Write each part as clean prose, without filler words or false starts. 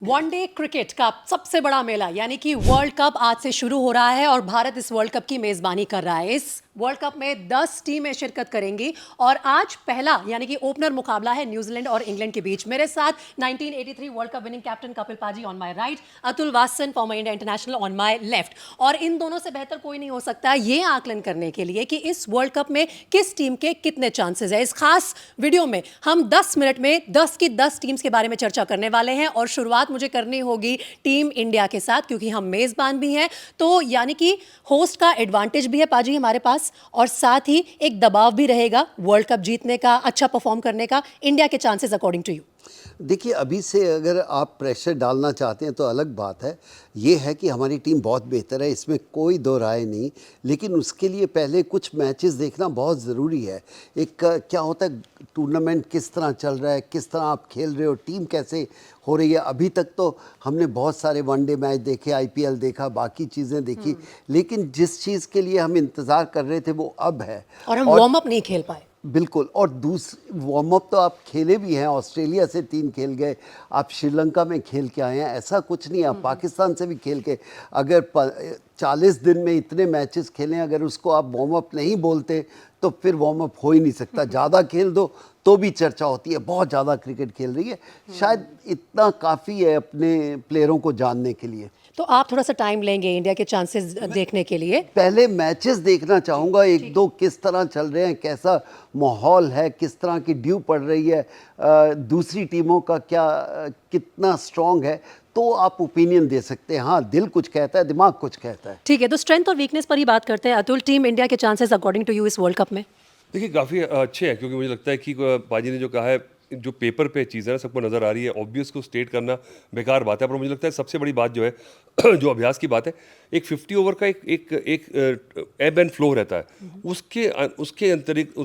One day cricket का सबसे बड़ा मेला यानी कि वर्ल्ड कप आज से शुरू हो रहा है और भारत इस वर्ल्ड कप की मेजबानी कर रहा है। इस वर्ल्ड कप में 10 टीमें शिरकत करेंगी और आज पहला यानी कि ओपनर मुकाबला है न्यूजीलैंड और इंग्लैंड के बीच। मेरे साथ 1983 world cup winning captain Kapil paaji on my right, Atul Wasan former India international on my left. और इन दोनों से बेहतर कोई नहीं हो सकता ये आकलन करने के लिए कि इस वर्ल्ड कप में किस टीम के कितने चांसेस है। इस खास वीडियो में हम 10 मिनट में 10 की 10 टीम्स के बारे में चर्चा करने वाले हैं और शुरुआत मुझे करनी होगी टीम इंडिया के साथ क्योंकि हम मेजबान भी हैं, तो यानी कि होस्ट का एडवांटेज भी है पाजी हमारे पास और साथ ही एक दबाव भी रहेगा वर्ल्ड कप जीतने का, अच्छा परफॉर्म करने का। इंडिया के चांसेस अकॉर्डिंग टू यू? देखिए, अभी से अगर आप प्रेशर डालना चाहते हैं तो अलग बात है। ये है कि हमारी टीम बहुत बेहतर है, इसमें कोई दो राय नहीं, लेकिन उसके लिए पहले कुछ मैचेस देखना बहुत ज़रूरी है। एक क्या होता है, टूर्नामेंट किस तरह चल रहा है, किस तरह आप खेल रहे हो, टीम कैसे हो रही है। अभी तक तो हमने बहुत सारे वनडे मैच देखे, आईपीएल देखा, बाकी चीज़ें देखी, लेकिन जिस चीज़ के लिए हम इंतज़ार कर रहे थे वो अब है और हम वार्म अप नहीं खेल पाए। बिल्कुल। और दूसरी वार्म अप तो आप खेले भी हैं, ऑस्ट्रेलिया से 3 खेल गए, आप श्रीलंका में खेल के आए हैं, ऐसा कुछ नहीं। आप पाकिस्तान से भी खेल के, अगर 40 दिन में इतने मैचेस खेलें, अगर उसको आप वार्म अप नहीं बोलते तो फिर वार्म अप हो ही नहीं सकता। ज़्यादा खेल दो तो भी चर्चा होती है, बहुत ज़्यादा क्रिकेट खेल रही है। शायद इतना काफ़ी है अपने प्लेयरों को जानने के लिए। तो आप थोड़ा सा टाइम लेंगे इंडिया के चांसेस देखने के लिए? पहले मैचेस देखना चाहूँगा, एक दो किस तरह चल रहे हैं, कैसा माहौल है, किस तरह की ड्यू पड़ रही है, दूसरी टीमों का क्या कितना स्ट्रांग है, तो आप ओपिनियन दे सकते हैं। हाँ, दिल कुछ कहता है, दिमाग कुछ कहता है। ठीक है, तो स्ट्रेंथ और वीकनेस पर ही बात करते हैं। अतुल, टीम इंडिया के चांसेस अकॉर्डिंग टू यू इस वर्ल्ड कप में? देखिए, काफ़ी अच्छे हैं क्योंकि मुझे लगता है कि पाजी ने जो कहा है, जो पेपर पे चीज़ है ना सबको नज़र आ रही है। ऑब्वियस को स्टेट करना बेकार बात है, पर मुझे लगता है सबसे बड़ी बात जो है जो अभ्यास की बात है, एक 50 ओवर का एक एब एंड फ्लो रहता है। उसके अंतरिक्ष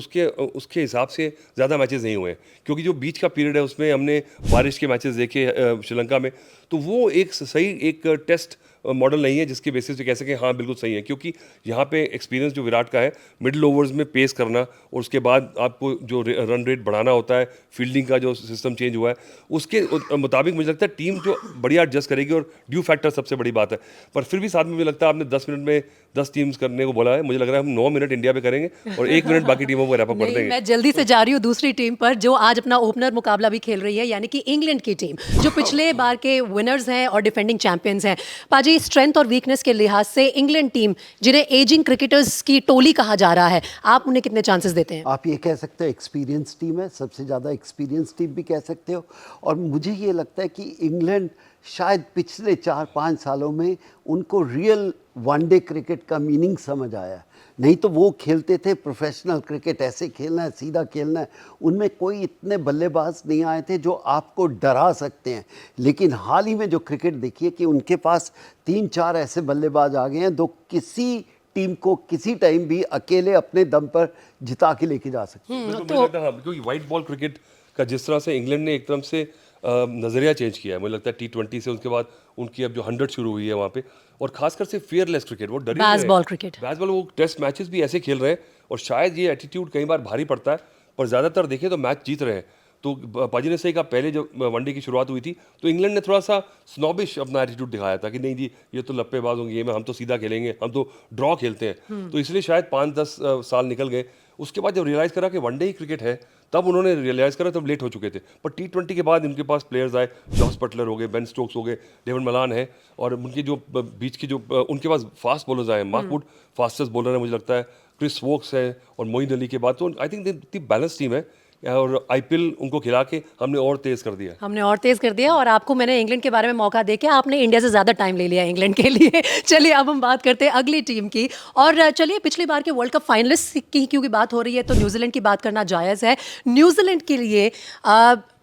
उसके हिसाब से ज़्यादा मैचेस नहीं हुए क्योंकि जो बीच का पीरियड है उसमें हमने बारिश के मैचेस देखे श्रीलंका में, तो वो एक सही एक टेस्ट मॉडल नहीं है जिसके बेसिस पे कह सकें हाँ बिल्कुल सही है। क्योंकि यहाँ पे एक्सपीरियंस जो विराट का है, मिडिल ओवर्स में पेस करना और उसके बाद आपको जो रन रेट बढ़ाना होता है, फील्डिंग का जो सिस्टम चेंज हुआ है उसके मुताबिक मुझे लगता है टीम जो बढ़िया एडजस्ट करेगी। और ड्यू फैक्टर सबसे बड़ी बात है, पर फिर भी साथ में मुझे लगता है आपने 10 मिनट में 10 टीम्स करने को बोला है, मुझे लग रहा है हम 9 मिनट इंडिया पे करेंगे और 1 मिनट बाकी टीमों को रैप अप कर देंगे। मैं जल्दी से जा रही हूँ दूसरी टीम पर जो आज अपना ओपनर मुकाबला भी खेल रही है, यानी कि इंग्लैंड की टीम जो पिछले बार के विनर्स हैं और डिफेंडिंग चैंपियंस हैं। पाजी, स्ट्रेंथ और वीकनेस के लिहाज से इंग्लैंड टीम जिन्हें एजिंग क्रिकेटर्स की टोली कहा जा रहा है, आप उन्हें कितने चांसेस देते हैं? आप ये कह सकते हो एक्सपीरियंस टीम है, सबसे ज़्यादा एक्सपीरियंस टीम भी कह सकते हो। और मुझे ये लगता है कि इंग्लैंड शायद पिछले 4-5 सालों में उनको रियल वनडे क्रिकेट का मीनिंग समझ आया। नहीं तो वो खेलते थे प्रोफेशनल क्रिकेट, ऐसे खेलना है, सीधा खेलना है। उनमें कोई इतने बल्लेबाज नहीं आए थे जो आपको डरा सकते हैं। लेकिन हाल ही में जो क्रिकेट देखिए कि उनके पास 3-4 ऐसे बल्लेबाज आ गए हैं जो किसी टीम को किसी टाइम भी अकेले अपने दम पर जिता के लेके जा सकते हैं। तो मुझे लगता है हाँ, क्योंकि वाइट बॉल क्रिकेट का जिस तरह से इंग्लैंड ने एक तरफ से नज़रिया चेंज किया है, मुझे लगता है T20 से उसके बाद उनकी अब जो 100 शुरू हुई है वहाँ पे, और खासकर से फियरलेस क्रिकेट, वो डरी बेसबॉल क्रिकेट, बेसबॉल, वो टेस्ट मैचेस भी ऐसे खेल रहे हैं और शायद ये एटीट्यूड कई बार भारी पड़ता है, पर ज़्यादातर देखें तो मैच जीत रहे हैं। तो पाजी ने सही कहा, पहले जब वनडे की शुरुआत हुई थी तो इंग्लैंड ने थोड़ा सा स्नॉबिश अपना एटीट्यूड दिखाया था कि नहीं जी ये तो लप्पेबाज होंगे, गेम है, हम तो सीधा खेलेंगे, हम तो ड्रॉ खेलते हैं। तो इसलिए शायद 5-10 साल निकल गए। उसके बाद जब रियलाइज़ करा कि वनडे ही क्रिकेट है, तब उन्होंने रियलाइज़ करा, तब लेट हो चुके थे। पर T20 के बाद इनके पास प्लेयर्स आए, जॉस बटलर हो गए, बेन स्टोक्स हो गए, डेविड मलान है, और उनकी जो बीच की जो उनके पास फास्ट बॉलर्स आए, मार्क वुड फास्टेस्ट बॉलर है मुझे लगता है, क्रिस वोक्स है, और मोइन अली के बाद तो आई थिंक इतनी बैलेंस टीम है। और आईपीएल उनको खिला के हमने और तेज कर दिया, और आपको मैंने इंग्लैंड के बारे में मौका देके आपने इंडिया से ज़्यादा टाइम ले लिया इंग्लैंड के लिए। चलिए अब हम बात करते हैं अगली टीम की। और चलिए पिछली बार के वर्ल्ड कप फाइनलिस्ट की क्योंकि बात हो रही है तो न्यूजीलैंड की बात करना जायज़ है। न्यूजीलैंड के लिए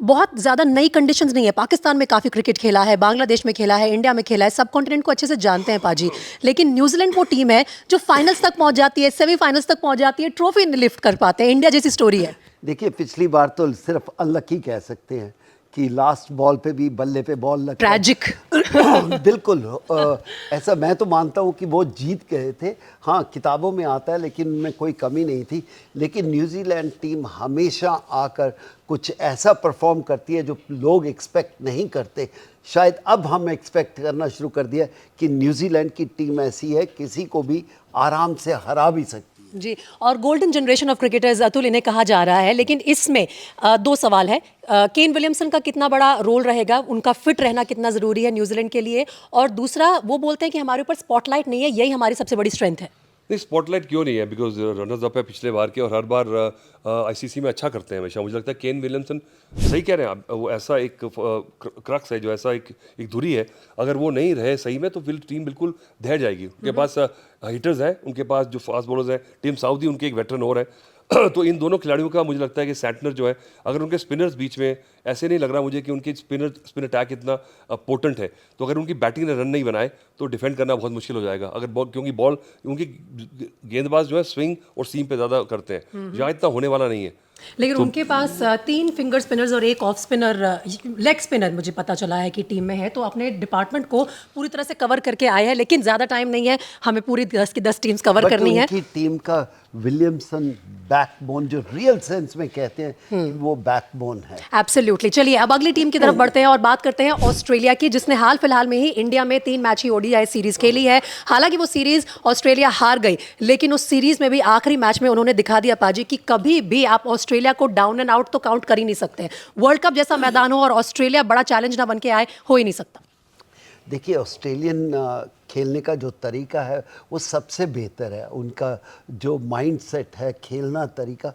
बहुत ज़्यादा नई कंडीशंस नहीं है। पाकिस्तान में काफ़ी क्रिकेट खेला है, बांग्लादेश में खेला है, इंडिया में खेला है, सब कॉन्टिनेंट को अच्छे से जानते हैं पाजी। लेकिन न्यूजीलैंड वो टीम है जो फाइनल्स तक पहुँच जाती है, सेमीफाइनल्स तक पहुँच जाती है, ट्रॉफी लिफ्ट कर पाते हैं। इंडिया जैसी स्टोरी है। देखिए, पिछली बार तो सिर्फ अनलकी कह सकते हैं कि लास्ट बॉल पे भी बल्ले पे बॉल लगता है। ट्रैजिक। बिल्कुल ऐसा मैं तो मानता हूँ कि वो जीत गए थे। हाँ, किताबों में आता है लेकिन उनमें कोई कमी नहीं थी। लेकिन न्यूजीलैंड टीम हमेशा आकर कुछ ऐसा परफॉर्म करती है जो लोग एक्सपेक्ट नहीं करते। शायद अब हम एक्सपेक्ट करना शुरू कर दिया कि न्यूजीलैंड की टीम ऐसी है, किसी को भी आराम से हरा भी सकती है। जी, और golden generation of cricketers Atul इन्हें कहा जा रहा है, लेकिन इसमें दो सवाल है। केन विलियमसन का कितना बड़ा रोल रहेगा, उनका फिट रहना कितना ज़रूरी है न्यूजीलैंड के लिए, और दूसरा वो बोलते हैं कि हमारे ऊपर स्पॉटलाइट नहीं है, यही हमारी सबसे बड़ी स्ट्रेंथ है। नहीं, स्पॉटलाइट क्यों नहीं है? बिकॉज रनर्स अप है पिछले बार के और हर बार आईसीसी में अच्छा करते हैं हमेशा। मुझे लगता है केन विलियमसन सही कह रहे हैं आप, वो ऐसा एक क्रक्स है, जो ऐसा एक धुरी है, अगर वो नहीं रहे सही में तो फिर टीम बिल्कुल ढह जाएगी। उनके पास हिटर्स हैं, उनके पास जो फास्ट बॉलर्स हैं, टीम साउदी उनके एक वेटरन और है। तो इन दोनों खिलाड़ियों का मुझे लगता है कि सैंटनर जो है, अगर उनके स्पिनर्स बीच में, ऐसे नहीं लग रहा मुझे कि उनकी स्पिन अटैक इतना पोटेंट है, तो अगर उनकी बैटिंग ने रन नहीं बनाए तो डिफेंड करना बहुत मुश्किल हो जाएगा। अगर बॉल, क्योंकि बॉल उनकी गेंदबाज जो है स्विंग और सीम पे ज़्यादा करते हैं, यहाँ इतना होने वाला नहीं है। लेकिन उनके पास 3 फिंगर स्पिनर्स और एक ऑफ स्पिनर, लेग स्पिनर मुझे पता चला है कि टीम में है, तो अपने डिपार्टमेंट को पूरी तरह से कवर करके आए हैं। लेकिन ज़्यादा टाइम नहीं है, हमें पूरी 10 की 10 टीम्स कवर करनी है। उनकी टीम का विलियमसन बैकबोन, जो रियल सेंस में कहते हैं कि वो बैकबोन है। एब्सोल्युटली। चलिए अब अगली टीम की तरफ बढ़ते हैं और बात करते हैं ऑस्ट्रेलिया की, जिसने हाल फिलहाल में ही इंडिया में 3 मैच ही ओडीआई सीरीज खेली है। हालांकि वो सीरीज ऑस्ट्रेलिया हार गई, लेकिन उस सीरीज में भी आखिरी मैच में उन्होंने दिखा दिया पाजी कि कभी भी आप ऑस्ट्रेलिया को डाउन एंड आउट तो काउंट कर ही नहीं सकते। वर्ल्ड कप जैसा मैदान हो और ऑस्ट्रेलिया बड़ा चैलेंज ना बन के आए, हो ही नहीं सकता। देखिए, ऑस्ट्रेलियन खेलने का जो तरीका है वो सबसे बेहतर है। उनका जो माइंडसेट है, खेलना तरीका,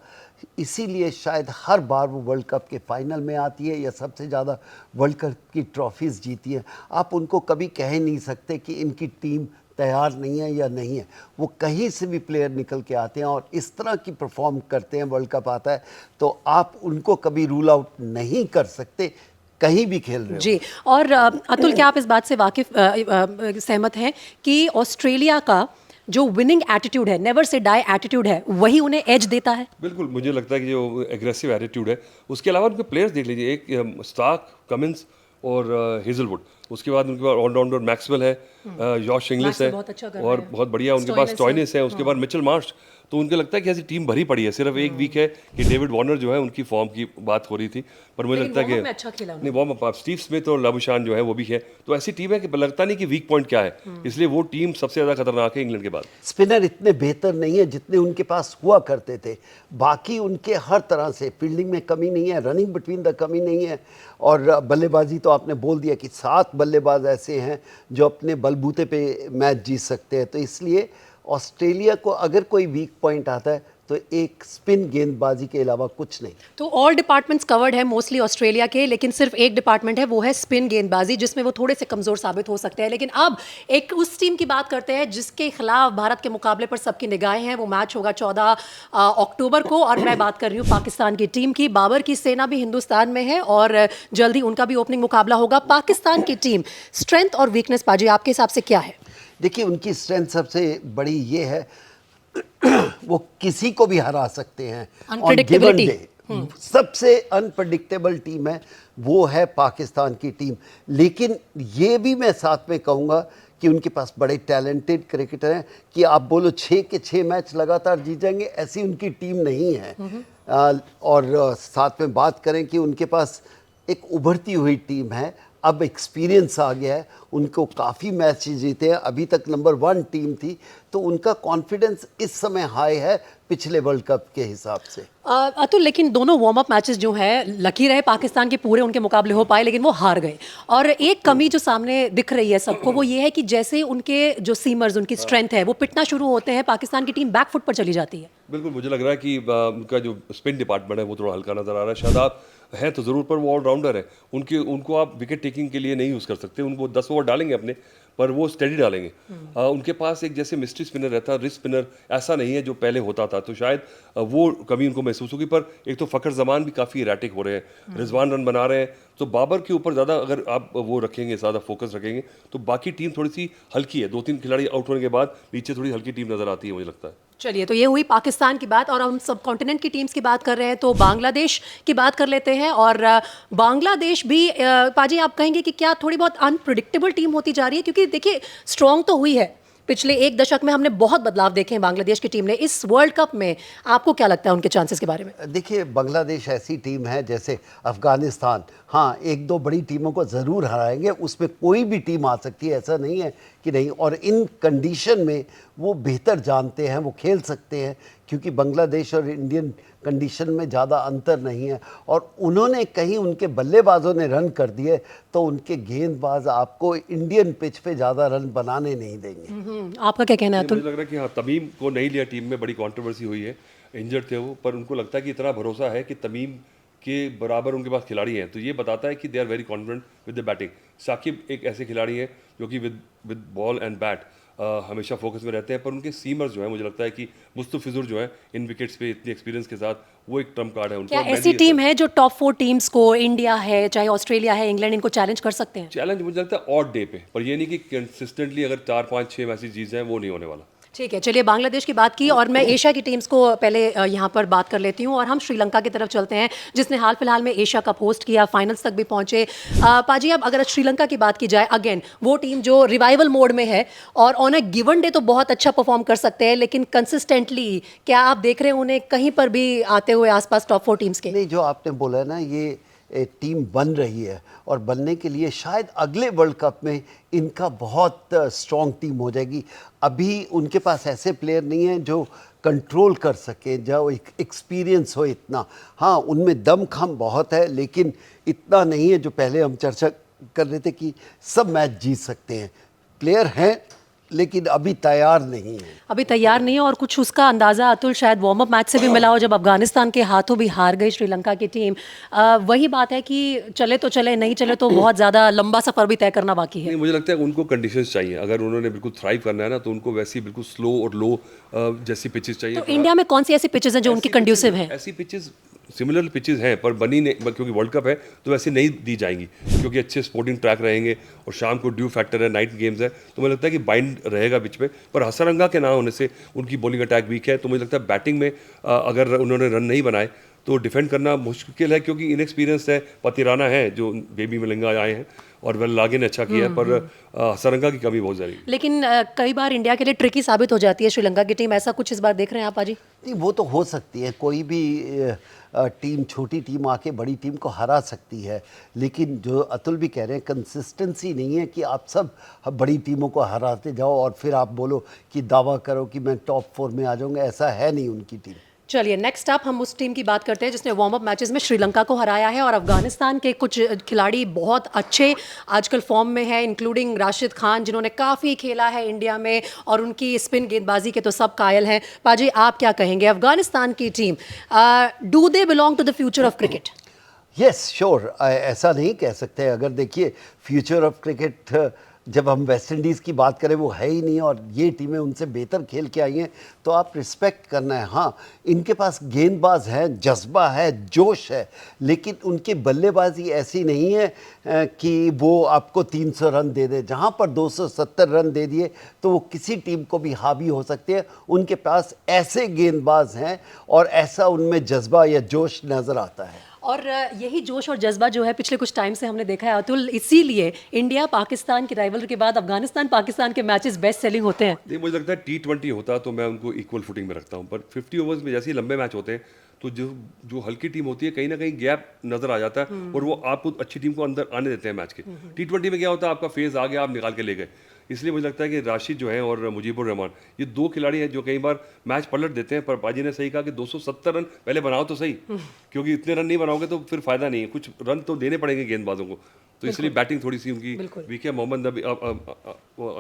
इसीलिए शायद हर बार वो वर्ल्ड कप के फाइनल में आती है या सबसे ज़्यादा वर्ल्ड कप की ट्रॉफीज़ जीती है। आप उनको कभी कह ही नहीं सकते कि इनकी टीम तैयार नहीं है या नहीं है। वो कहीं से भी प्लेयर निकल के आते हैं और इस तरह की परफॉर्म करते हैं, वर्ल्ड कप आता है तो आप उनको कभी रूल आउट नहीं कर सकते, कहीं भी खेल रहे हो। जी, और अतुल, क्या आप इस बात से वाकिफ सहमत हैं कि ऑस्ट्रेलिया का जो विनिंग एटीट्यूड है, नेवर से डाई एटीट्यूड है, वही उन्हें एज देता है? बिल्कुल, मुझे लगता है कि जो एग्रेसिव एटीट्यूड है, उसके अलावा उनके प्लेयर्स देख लीजिए, एक स्टार्क, कमिंस और हेजलवुड, उसके बाद उनके पास ऑलराउंडर मैक्सवेल है, जॉश इंग्लिश है, बहुत अच्छा कर रहे और हैं। बहुत बढ़िया उनके पास स्टॉइनिस है, उसके बाद मिचेल मार्श। तो उनको लगता है कि ऐसी टीम भरी पड़ी है। सिर्फ एक वीक है कि डेविड वार्नर जो है, उनकी फॉर्म की बात हो रही थी, पर मुझे लगता है कि में अच्छा खेला नहीं, वार्म अप स्टीव स्मिथ और लाबुशान जो है वो भी है। तो ऐसी टीम है कि लगता नहीं कि वीक पॉइंट क्या है, इसलिए वो टीम सबसे ज़्यादा खतरनाक है इंग्लैंड के बाद। स्पिनर इतने बेहतर नहीं है जितने उनके पास हुआ करते थे। बाकी उनके हर तरह से फील्डिंग में कमी नहीं है, रनिंग बिटवीन द कमी नहीं है, और बल्लेबाजी तो आपने बोल दिया कि 7 बल्लेबाज ऐसे हैं जो अपने बलबूते पे मैच जीत सकते हैं। तो इसलिए ऑस्ट्रेलिया को अगर कोई वीक पॉइंट आता है तो एक स्पिन गेंदबाजी के अलावा कुछ नहीं। तो ऑल डिपार्टमेंट्स कवर्ड है मोस्टली ऑस्ट्रेलिया के, लेकिन सिर्फ एक डिपार्टमेंट है, वो है स्पिन गेंदबाजी, जिसमें वो थोड़े से कमजोर साबित हो सकते हैं। लेकिन अब एक उस टीम की बात करते हैं जिसके खिलाफ भारत के मुकाबले पर सबकी निगाहें हैं। वो मैच होगा 14 अक्टूबर को, और मैं बात कर रही हूँ पाकिस्तान की टीम की। बाबर की सेना भी हिंदुस्तान में है और जल्दी उनका भी ओपनिंग मुकाबला होगा। पाकिस्तान की टीम स्ट्रेंथ और वीकनेस पाजी आपके हिसाब से क्या है? देखिए, उनकी स्ट्रेंथ सबसे बड़ी ये है वो किसी को भी हरा सकते हैं on given day। सबसे अनप्रडिक्टेबल टीम है वो है पाकिस्तान की टीम। लेकिन ये भी मैं साथ में कहूँगा कि उनके पास बड़े टैलेंटेड क्रिकेटर हैं कि आप बोलो 6 के 6 मैच लगातार जीत जाएंगे, ऐसी उनकी टीम नहीं है। और साथ में बात करें कि उनके पास एक उभरती हुई टीम है, अब एक्सपीरियंस आ गया है, उनको काफ़ी मैच जीते हैं, अभी तक नंबर 1 टीम थी, तो उनका कॉन्फिडेंस इस समय हाई है पिछले वर्ल्ड कप के हिसाब से। अतुल, लेकिन दोनों वार्म अप मैचेस जो हैं, लकी रहे पाकिस्तान के पूरे उनके मुकाबले हो पाए, लेकिन वो हार गए। और एक कमी जो सामने दिख रही है सबको, वो ये है कि जैसे उनके जो सीमर्स, उनकी स्ट्रेंथ है, वो पिटना शुरू होते हैं, पाकिस्तान की टीम बैक फुट पर चली जाती है। बिल्कुल, मुझे लग रहा है कि उनका जो स्पिन डिपार्टमेंट है वो थोड़ा हल्का नज़र आ रहा है। शादाब हैं तो ज़रूर, पर वो ऑलराउंडर है, उनको आप विकेट टेकिंग के लिए नहीं यूज़ कर सकते। उनको 10 ओवर डालेंगे अपने, पर वो स्टेडी डालेंगे। उनके पास एक जैसे मिस्ट्री स्पिनर रहता है, रिस्ट स्पिनर ऐसा नहीं है जो पहले होता था, तो शायद वो कमी उनको महसूस होगी। पर एक तो फ़खर जमान भी काफ़ी इराटिक हो रहे हैं, रिजवान रन बना रहे हैं, तो बाबर के ऊपर ज़्यादा अगर आप वो रखेंगे, ज़्यादा फोकस रखेंगे, तो बाकी टीम थोड़ी सी हल्की है। 2-3 खिलाड़ी आउट होने के बाद नीचे थोड़ी हल्की टीम नज़र आती है, मुझे लगता है। चलिए, तो ये हुई पाकिस्तान की बात और हम सब कॉन्टिनेंट की टीम्स की बात कर रहे हैं तो बांग्लादेश की बात कर लेते हैं। और बांग्लादेश भी पाजी आप कहेंगे कि क्या थोड़ी बहुत अनप्रिडिक्टेबल टीम होती जा रही है? क्योंकि देखिए स्ट्रॉन्ग तो हुई है, पिछले एक दशक में हमने बहुत बदलाव देखे हैं बांग्लादेश की टीम ने। इस वर्ल्ड कप में आपको क्या लगता है उनके चांसेस के बारे में? देखिए, बांग्लादेश ऐसी टीम है जैसे अफ़गानिस्तान, हाँ एक दो बड़ी टीमों को ज़रूर हराएंगे, उसमें कोई भी टीम आ सकती है, ऐसा नहीं है कि नहीं। और इन कंडीशन में वो बेहतर जानते हैं, वो खेल सकते हैं, क्योंकि बांग्लादेश और इंडियन कंडीशन में ज़्यादा अंतर नहीं है। और उन्होंने कहीं उनके बल्लेबाजों ने रन कर दिए तो उनके गेंदबाज आपको इंडियन पिच पे ज़्यादा रन बनाने नहीं देंगे। आपका क्या कहना है मुझे अतुल? लग रहा है कि हाँ, तमीम को नहीं लिया टीम में, बड़ी कंट्रोवर्सी हुई है, इंजर्ड थे वो, पर उनको लगता है कि इतना भरोसा है कि तमीम के बराबर उनके पास खिलाड़ी हैं, तो ये बताता है कि they are very confident with the batting. Shakib एक ऐसे खिलाड़ी हैं जो कि विद बॉल एंड बैट हमेशा फोकस में रहते हैं, पर उनके सीमर्स जो है, मुझे लगता है कि मुस्तफिजुर जो है इन विकेट्स पे इतने एक्सपीरियंस के साथ, वो एक ट्रम्प कार्ड है उनका। क्या ऐसी टीम है जो टॉप 4 टीम्स को, इंडिया है चाहे ऑस्ट्रेलिया है इंग्लैंड, इनको चैलेंज कर सकते हैं? चैलेंज मुझे लगता है ऑड डे पे, पर ये नहीं कि कंसिस्टेंटली अगर 4-5-6 मैचेस जीत जाएं, वो नहीं होने वाला। ठीक है, चलिए बांग्लादेश की बात की और मैं एशिया की टीम्स को पहले यहाँ पर बात कर लेती हूँ और हम श्रीलंका की तरफ चलते हैं जिसने हाल फिलहाल में एशिया कप होस्ट किया, फाइनल्स तक भी पहुंचे। पाजी अब अगर श्रीलंका की बात की जाए, अगेन वो टीम जो रिवाइवल मोड में है और ऑन अ गिवन डे तो बहुत अच्छा परफॉर्म कर सकते हैं, लेकिन कंसिस्टेंटली क्या आप देख रहे हैं उन्हें कहीं पर भी आते हुए आसपास टॉप 4 टीम्स के? नहीं, जो आपने बोला है ना, ये टीम बन रही है और बनने के लिए शायद अगले वर्ल्ड कप में इनका बहुत स्ट्रॉन्ग टीम हो जाएगी। अभी उनके पास ऐसे प्लेयर नहीं हैं जो कंट्रोल कर सके, जो एक एक्सपीरियंस हो इतना। हाँ, उनमें दमखम बहुत है, लेकिन इतना नहीं है जो पहले हम चर्चा कर रहे थे कि सब मैच जीत सकते हैं। प्लेयर हैं लेकिन अभी तैयार नहीं है। अभी तैयार नहीं है और कुछ उसका अंदाजा अतुल शायद वार्म अप मैच से भी मिला हो, जब अफगानिस्तान के हाथों भी हार गई श्रीलंका की टीम। वही बात है कि चले तो चले, नहीं चले तो बहुत ज़्यादा लंबा सफ़र भी तय करना बाकी है। नहीं, मुझे लगता है उनको कंडीशंस चाहिए, अगर उन्होंने बिल्कुल थ्राइव करना है ना, तो उनको वैसी बिल्कुल स्लो और लो जैसी पिचेस चाहिए। तो इंडिया में कौन सी ऐसी पिचेस हैं जो उनकी कंड्यूसिव हैं? ऐसी पिचेस सिमिलर पिचेस हैं, पर बनी नहीं, क्योंकि वर्ल्ड कप है तो वैसे नहीं दी जाएंगी, क्योंकि अच्छे स्पोर्टिंग ट्रैक रहेंगे और शाम को ड्यू फैक्टर है, नाइट गेम्स है, तो मुझे लगता है कि बाइंड रहेगा पिच पे। पर हसरंगा के ना होने से उनकी बॉलिंग अटैक वीक है, तो मुझे लगता है बैटिंग में अगर उन्होंने रन नहीं बनाए तो डिफेंड करना मुश्किल है, क्योंकि इनएक्सपीरियंस है। पतिराना है जो बेबी मलिंगा आए हैं और वेल लागे ने अच्छा किया है, पर हसरंगा की कमी बहुत ज़्यादा है। लेकिन कई बार इंडिया के लिए ट्रिकी साबित हो जाती है श्रीलंका की टीम, ऐसा कुछ इस बार देख रहे हैं आप पाजी? नहीं, वो तो हो सकती है, कोई भी टीम, छोटी टीम आके बड़ी टीम को हरा सकती है, लेकिन जो अतुल भी कह रहे हैं, कंसिस्टेंसी नहीं है कि आप सब बड़ी टीमों को हराते जाओ और फिर आप बोलो कि दावा करो कि मैं टॉप 4 में आ जाऊंगा। ऐसा है नहीं उनकी टीम। चलिए नेक्स्ट अप हम उस टीम की बात करते हैं जिसने वार्म अप मैचेस में श्रीलंका को हराया है और अफगानिस्तान के कुछ खिलाड़ी बहुत अच्छे आजकल फॉर्म में है, इंक्लूडिंग राशिद खान जिन्होंने काफ़ी खेला है इंडिया में और उनकी स्पिन गेंदबाजी के तो सब कायल हैं। पाजी आप क्या कहेंगे, अफगानिस्तान की team do they belong to the future of cricket? Yes sure, ऐसा नहीं कह सकते। अगर देखिए फ्यूचर ऑफ क्रिकेट जब हम वेस्ट इंडीज़ की बात करें, वो है ही नहीं और ये टीमें उनसे बेहतर खेल के आई हैं, तो आप रिस्पेक्ट करना है। हाँ, इनके पास गेंदबाज हैं, जज्बा है, जोश है, लेकिन उनकी बल्लेबाजी ऐसी नहीं है कि वो आपको 300 रन दे दे। जहाँ पर 270 रन दे दिए तो वो किसी टीम को भी हावी हो सकते हैं। उनके पास ऐसे गेंदबाज हैं और ऐसा उनमें जज्बा या जोश नज़र आता है। और यही जोश और जज्बा जो है पिछले कुछ टाइम से हमने देखा है अतुल, इसीलिए इंडिया पाकिस्तान की राइवलरी के बाद अफगानिस्तान पाकिस्तान के मैचेस बेस्ट सेलिंग होते हैं। नहीं, मुझे लगता है T20 होता तो मैं उनको इक्वल फुटिंग में रखता हूँ, पर 50 ओवर्स में जैसे ही लंबे मैच होते हैं तो जो हल्की टीम होती है कहीं ना कहीं गैप नजर आ जाता है और वो आपको अच्छी टीम को अंदर आने देते हैं मैच के। T20 में क्या होता है, आपका फेज आ गया, आप निकाल के ले गए। इसलिए मुझे लगता है कि राशिद जो है और मुजीबुर रहमान, ये दो खिलाड़ी हैं जो कई बार मैच पलट देते हैं। पर पाजी ने सही कहा कि 270 रन पहले बनाओ तो सही, क्योंकि इतने रन नहीं बनाओगे तो फिर फायदा नहीं है, कुछ रन तो देने पड़ेंगे गेंदबाजों को। तो इसलिए बैटिंग थोड़ी सी उनकी वीक है। मोहम्मद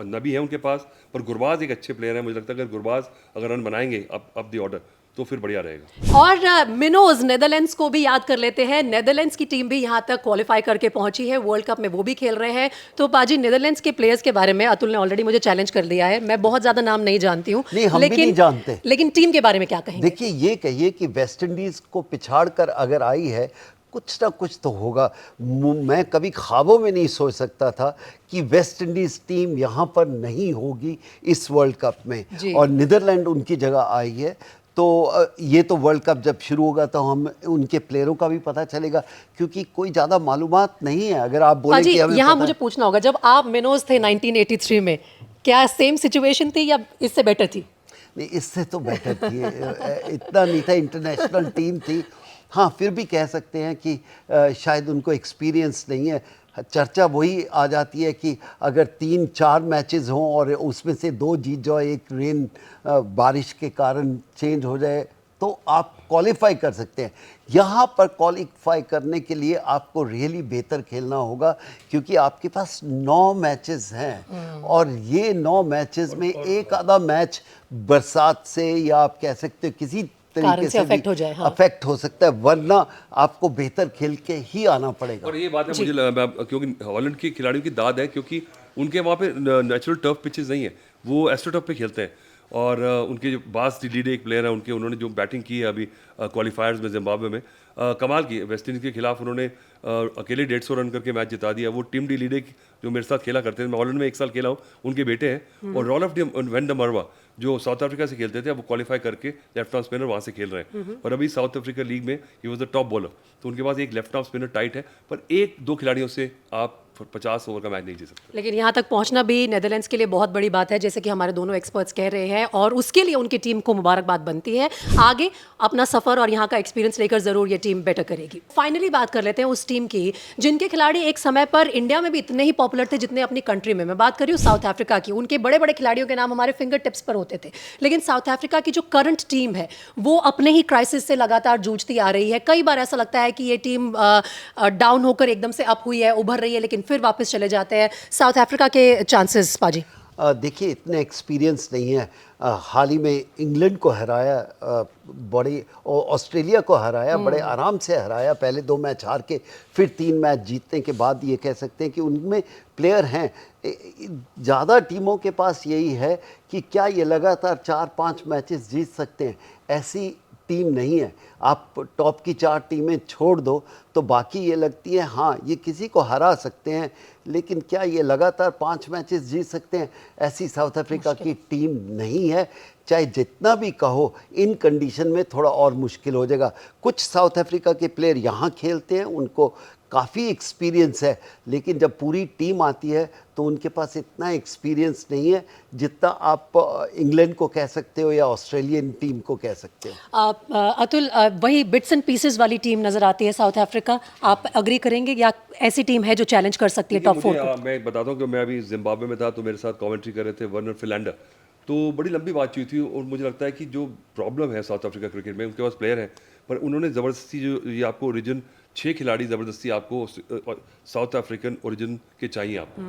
नबी है उनके पास, पर गुरबाज एक अच्छे प्लेयर है। मुझे लगता है अगर गुरबाज अगर रन बनाएंगे अप द ऑर्डर तो फिर बढ़िया रहेगा। और मिनोज नेदरलैंड्स को भी याद कर लेते हैं, नेदरलैंड्स की टीम भी यहाँ तक क्वालिफाई करके पहुंची है, वर्ल्ड कप में वो भी खेल रहे हैं। तो पाजी नेदरलैंड्स के प्लेयर्स के बारे में अतुल ने ऑलरेडी मुझे चैलेंज कर दिया है, मैं बहुत ज्यादा नाम नहीं जानती हूँ, नहीं, हम भी नहीं जानते। लेकिन टीम के बारे में क्या कहेंगे? देखिए, ये कहिए कि वेस्ट इंडीज़ को पिछाड़ कर अगर आई है कुछ ना कुछ तो होगा। मैं कभी ख्वाबों में नहीं सोच सकता था कि वेस्ट इंडीज़ टीम यहाँ पर नहीं होगी इस वर्ल्ड कप में, जी। और नीदरलैंड उनकी जगह आई है। तो ये तो वर्ल्ड कप जब शुरू होगा तो हम उनके प्लेयरों का भी पता चलेगा, क्योंकि कोई ज़्यादा मालूमात नहीं है। अगर आप बोले पाजी, कि हमें यहाँ पता मुझे पूछना होगा, जब आप मिनोज थे 1983 में, क्या सेम सिचुएशन थी या इससे बेटर थी? नहीं, इससे तो बेटर थी। इतना नहीं था, इंटरनेशनल टीम थी। हाँ, फिर भी कह सकते हैं कि शायद उनको एक्सपीरियंस नहीं है। चर्चा वही आ जाती है कि अगर 3-4 मैचेस हों और उसमें से 2 जीत जाओ, एक रेन बारिश के कारण चेंज हो जाए, तो आप क्वालिफाई कर सकते हैं। यहाँ पर क्वालिफाई करने के लिए आपको रियली बेहतर खेलना होगा, क्योंकि आपके पास 9 मैचेस हैं, और ये 9 मैचेस में एक आधा मैच बरसात से या आप कह सकते हो किसी कारण तरीके से से अफेक्ट हो जाए, हाँ। अफेक्ट हो सकता है, वरना आपको बेहतर खेल के ही आना पड़ेगा। और ये बात है मुझे क्योंकि हॉलैंड की खिलाड़ियों की दाद है, क्योंकि उनके वहाँ पे नेचुरल टर्फ पिचेस नहीं है, वो एस्ट्रो टर्फ पे खेलते हैं। और उनके जो बास लीडे एक प्लेयर है, उन्होंने जो बैटिंग की है अभी क्वालिफायर्स में जिम्बाब्वे में, कमाल की। वेस्ट इंडीज़ के खिलाफ उन्होंने अकेले 150 रन करके मैच जिता दिया। वो टीम डी लीडे जो मेरे साथ खेला करते थे, मैं हॉलैंड में 1 साल खेला हूँ, उनके बेटे हैं। और रॉल ऑफ वेन ड मरवा जो साउथ अफ्रीका से खेलते थे, अब वो क्वालिफाई करके लेफ्ट आर्म स्पिनर वहाँ से खेल रहे हैं। और अभी साउथ अफ्रीका लीग में he was the top bowler. तो उनके पास एक लेफ्ट आर्म स्पिनर टाइट है, पर 1-2 खिलाड़ियों से आप 50 ओवर का मैच नहीं जीत सकते। लेकिन यहाँ तक पहुँचना भी नेदरलैंड्स के लिए बहुत बड़ी बात है, जैसे कि हमारे दोनों एक्सपर्ट्स कह रहे हैं, और उसके लिए उनकी टीम को मुबारकबाद बनती है। आगे अपना सफ़र और यहाँ का एक्सपीरियंस लेकर ज़रूर ये टीम बेटर करेगी। फाइनली बात कर लेते हैं उस टीम की जिनके खिलाड़ी एक समय पर इंडिया में भी इतने ही पॉपुलर थे जितने अपनी कंट्री में। मैं बात कर रही हूँ साउथ अफ्रीका की। उनके बड़े बड़े खिलाड़ियों के नाम हमारे फिंगर टिप्स पर होते थे, लेकिन साउथ अफ्रीका की जो करंट टीम है वो अपने ही क्राइसिस से लगातार जूझती आ रही है। कई बार ऐसा लगता है कि ये टीम डाउन होकर एकदम से अप हुई है, उभर रही है, लेकिन फिर वापस चले जाते हैं। साउथ अफ्रीका के चांसेस पाजी? देखिए, इतने एक्सपीरियंस नहीं है। हाल ही में इंग्लैंड को हराया, बड़े ऑस्ट्रेलिया को हराया, बड़े आराम से हराया। पहले 2 मैच हार के फिर 3 मैच जीतने के बाद ये कह सकते हैं कि उनमें प्लेयर हैं। ज़्यादा टीमों के पास यही है कि क्या ये लगातार 4-5 मैचेस जीत सकते हैं, ऐसी टीम नहीं है। आप टॉप की 4 टीमें छोड़ दो तो बाकी ये लगती है हाँ ये किसी को हरा सकते हैं, लेकिन क्या ये लगातार 5 मैचेस जीत सकते हैं, ऐसी साउथ अफ्रीका की टीम नहीं है। चाहे जितना भी कहो, इन कंडीशन में थोड़ा और मुश्किल हो जाएगा। कुछ साउथ अफ्रीका के प्लेयर यहाँ खेलते हैं, उनको काफ़ी एक्सपीरियंस है, लेकिन जब पूरी टीम आती है तो उनके पास इतना एक्सपीरियंस नहीं है जितना आप इंग्लैंड को कह सकते हो या ऑस्ट्रेलियन टीम को कह सकते हो। अतुल, वही बिट्स एंड पीसेस वाली टीम नजर आती है साउथ अफ्रीका। आप अग्री करेंगे या ऐसी टीम है जो चैलेंज कर सकती है टॉप 4 को? मैं बताता हूँ कि मैं अभी जिम्बाब्वे में था, तो मेरे साथ कमेंट्री कर रहे थे वर्नर फिलैंडर। तो बड़ी लंबी बातचीत थी, और मुझे लगता है कि जो प्रॉब्लम है साउथ अफ्रीका क्रिकेट में, उनके पास प्लेयर हैं, पर उन्होंने ज़बरदस्ती जो ये आपको ओरिजिन 6 खिलाड़ी ज़बरदस्ती आपको साउथ अफ्रीकन ओरिजिन के चाहिए आपको।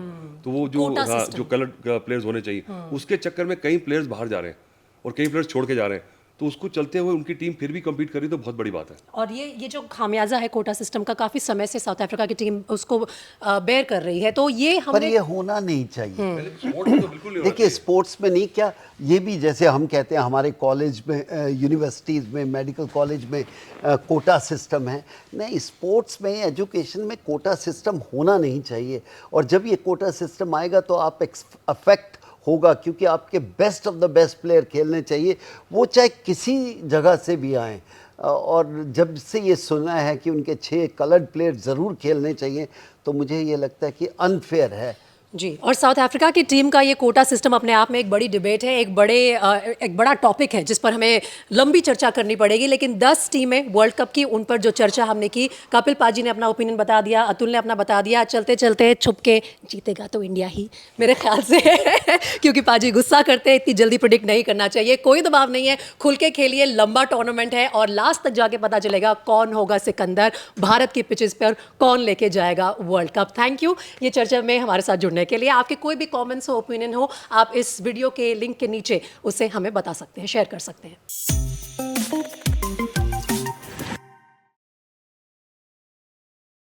तो वो जो कोटा हाँ, सिस्टम। जो कलर प्लेयर्स होने चाहिए, उसके चक्कर में कई प्लेयर्स बाहर जा रहे हैं और कई प्लेयर्स छोड़ के जा रहे हैं। तो उसको चलते हुए उनकी टीम फिर भी कम्पीट कर रही, तो बहुत बड़ी बात है। और ये जो खामियाजा है कोटा सिस्टम का, काफी समय से साउथ अफ्रीका की टीम उसको बेयर कर रही है, तो ये पर हमने ये होना नहीं चाहिए। स्पोर्ट्स में तो बिल्कुल नहीं होना देखिए, स्पोर्ट्स में नहीं, क्या ये भी जैसे हम कहते हैं हमारे कॉलेज में, यूनिवर्सिटीज़ में, मेडिकल कॉलेज में कोटा सिस्टम है। नहीं, स्पोर्ट्स में, एजुकेशन में कोटा सिस्टम होना नहीं चाहिए। और जब ये कोटा सिस्टम आएगा तो आप अफेक्ट होगा, क्योंकि आपके best of the best player खेलने चाहिए, वो चाहे किसी जगह से भी आएँ। और जब से ये सुना है कि उनके 6 कलर्ड प्लेयर ज़रूर खेलने चाहिए, तो मुझे ये लगता है कि अनफेयर है। जी। और साउथ अफ्रीका की टीम का ये कोटा सिस्टम अपने आप में एक बड़ी डिबेट है, एक बड़ा टॉपिक है जिस पर हमें लंबी चर्चा करनी पड़ेगी। लेकिन 10 टीमें वर्ल्ड कप की, उन पर जो चर्चा हमने की, कपिल पाजी ने अपना ओपिनियन बता दिया, अतुल ने अपना बता दिया। चलते चलते छुप के जीतेगा तो इंडिया ही, मेरे ख्याल से क्योंकि पाजी गुस्सा करते हैं, इतनी जल्दी प्रिडिक्ट नहीं करना चाहिए। कोई दबाव नहीं है, खुल के खेलिए, लंबा टूर्नामेंट है और लास्ट तक जाके पता चलेगा कौन होगा सिकंदर, भारत की पिचेस पर कौन लेके जाएगा वर्ल्ड कप। थैंक यू ये चर्चा में हमारे साथ जुड़ने के लिए। आपके कोई भी कमेंट्स हो, ओपिनियन हो, आप इस वीडियो के लिंक के नीचे उसे हमें बता सकते हैं, शेयर कर सकते हैं।